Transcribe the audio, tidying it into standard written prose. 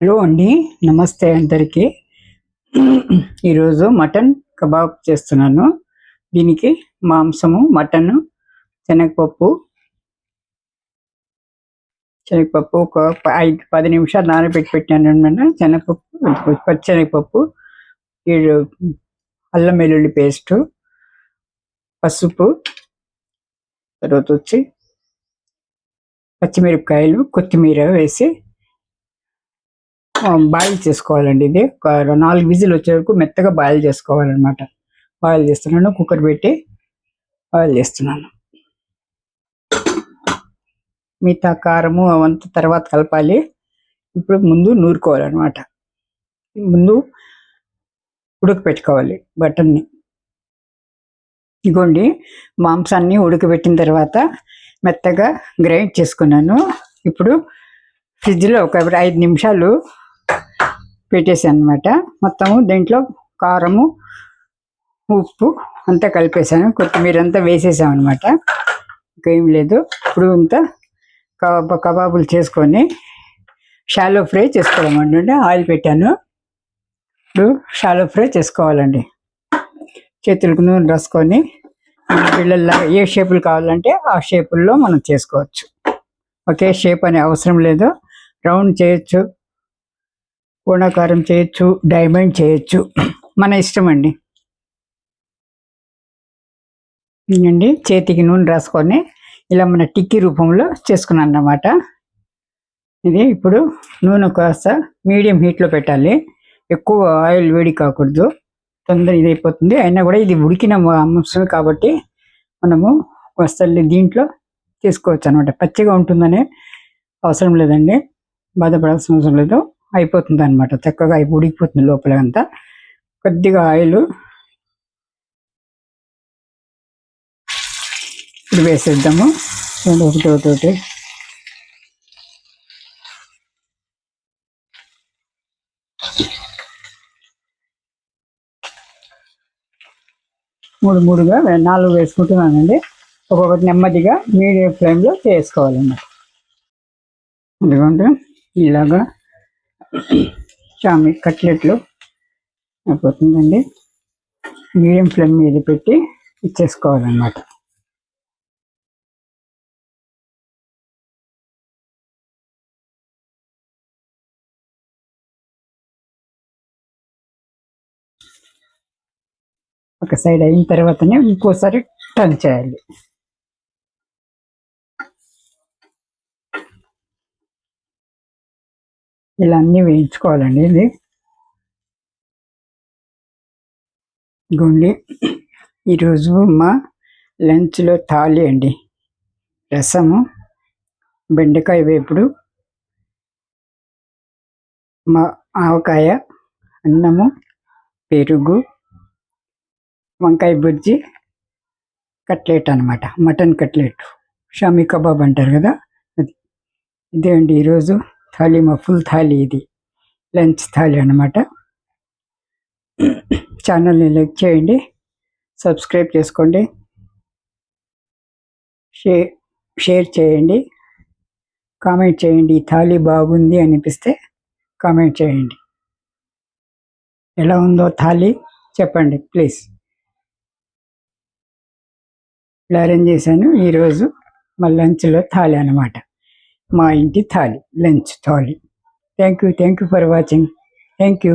Hello అండి, నమస్తే అందరికీ. ఈరోజు మటన్ కబాబ్ చేస్తున్నాను. దీనికి మాంసము, మటన్, శనగపప్పు ఒక 5-10 నిమిషాలు నానబెట్టి అనమాట. శనగపప్పు, పచ్చెనగపప్పు, అల్లం వెల్లుల్లి పేస్టు, పసుపు, తర్వాత వచ్చి పచ్చిమిరపకాయలు, కొత్తిమీర వేసి బాయిల్ చేసుకోవాలండి. ఇది ఒక 4 విజిల్ వచ్చే వరకు మెత్తగా బాయిల్ చేసుకోవాలన్నమాట. బాయిల్ చేస్తున్నాను, కుక్కర్ పెట్టి బాయిల్ చేస్తున్నాను. మిగతా కారము అవంతా తర్వాత కలపాలి. ఇప్పుడు ముందు నూరుకోవాలన్నమాట. ముందు ఉడకపెట్టుకోవాలి బటన్ని. ఇగోండి, మాంసాన్ని ఉడకబెట్టిన తర్వాత మెత్తగా గ్రైండ్ చేసుకున్నాను. ఇప్పుడు ఫ్రిడ్జ్లో ఒక 5 నిమిషాలు పెట్టేసాను అనమాట. మొత్తము దీంట్లో కారము, ఉప్పు అంతా కలిపేసాను, కొత్తిమీర అంతా వేసేసాం అనమాట. ఇంకేం లేదు. ఇప్పుడు అంతా కబాబులు చేసుకొని షాలో ఫ్రై చేసుకోవాలన్నమాట. ఆయిల్ పెట్టాను. ఇప్పుడు షాలో ఫ్రై చేసుకోవాలండి. చేతులకు నూనె రాసుకొని పిల్లల్లా ఏ షేపులు కావాలంటే ఆ షేపుల్లో మనం చేసుకోవచ్చు. ఒకే షేప్ అనే అవసరం లేదు. రౌండ్ చేయొచ్చు, కోణాకారం చేయొచ్చు, డైమండ్ చేయొచ్చు, మన ఇష్టం అండి. అండి, చేతికి నూనె రాసుకొని ఇలా మన టిక్కీ రూపంలో చేసుకున్నాను అన్నమాట. ఇది ఇప్పుడు నూనె కాస్త మీడియం హీట్లో పెట్టాలి. ఎక్కువ ఆయిల్ వేడి కాకూడదు, తొందర ఇది అయిపోతుంది. అయినా కూడా ఇది ఉడికిన మాంసం కాబట్టి మనము వస్తల్లి దీంట్లో తీసుకోవచ్చు అనమాట. పచ్చిగా ఉంటుందనే అవసరం లేదండి, బాధపడాల్సిన అవసరం లేదు. అయిపోతుంది అనమాట, చక్కగా ఉడికిపోతుంది లోపల అంతా. కొద్దిగా ఆయిల్ ఇప్పుడు వేసేద్దాము. ఒకటి మూడుగా 4 వేసుకుంటున్నానండి. ఒక్కొక్కటి నెమ్మదిగా మీడియం ఫ్లేమ్లో చేసుకోవాలన్నమాట. ఎందుకంటే ఇలాగా చామి కట్లెట్లు అయిపోతుందండి. మీడియం ఫ్లేమ్ మీద పెట్టి ఇచ్చేసుకోవాలన్నమాట. ఒక సైడ్ అయిన తర్వాతనే ఇంకోసారి టర్న్ చేయాలి. ఇలా అన్నీ వేయించుకోవాలండి. ఇది గుండి ఈరోజు మా లంచ్లో థాలీ అండి. రసము, బెండకాయ వేపుడు, మా ఆవకాయ, అన్నము, పెరుగు, వంకాయ బుజ్జి, కట్లెట్ అనమాట. మటన్ కట్లెట్, షామీ కబాబ్ అంటారు కదా, అది. ఇదే అండి ఈరోజు థాలీ, మా ఫుల్ థాలీ. ఇది లంచ్ థాలీ అనమాట. ఛానల్ని లైక్ చేయండి, సబ్స్క్రైబ్ చేసుకోండి, షేర్ చేయండి, కామెంట్ చేయండి. ఈ థాలీ బాగుంది అనిపిస్తే కామెంట్ చేయండి. ఎలా ఉందో థాలీ చెప్పండి ప్లీజ్. ఇలా అరేంజ్ చేశాను ఈరోజు మా లంచ్లో థాలీ అనమాట. మా ఇంటి thali, lunch thali. Thank you for watching. Thank you.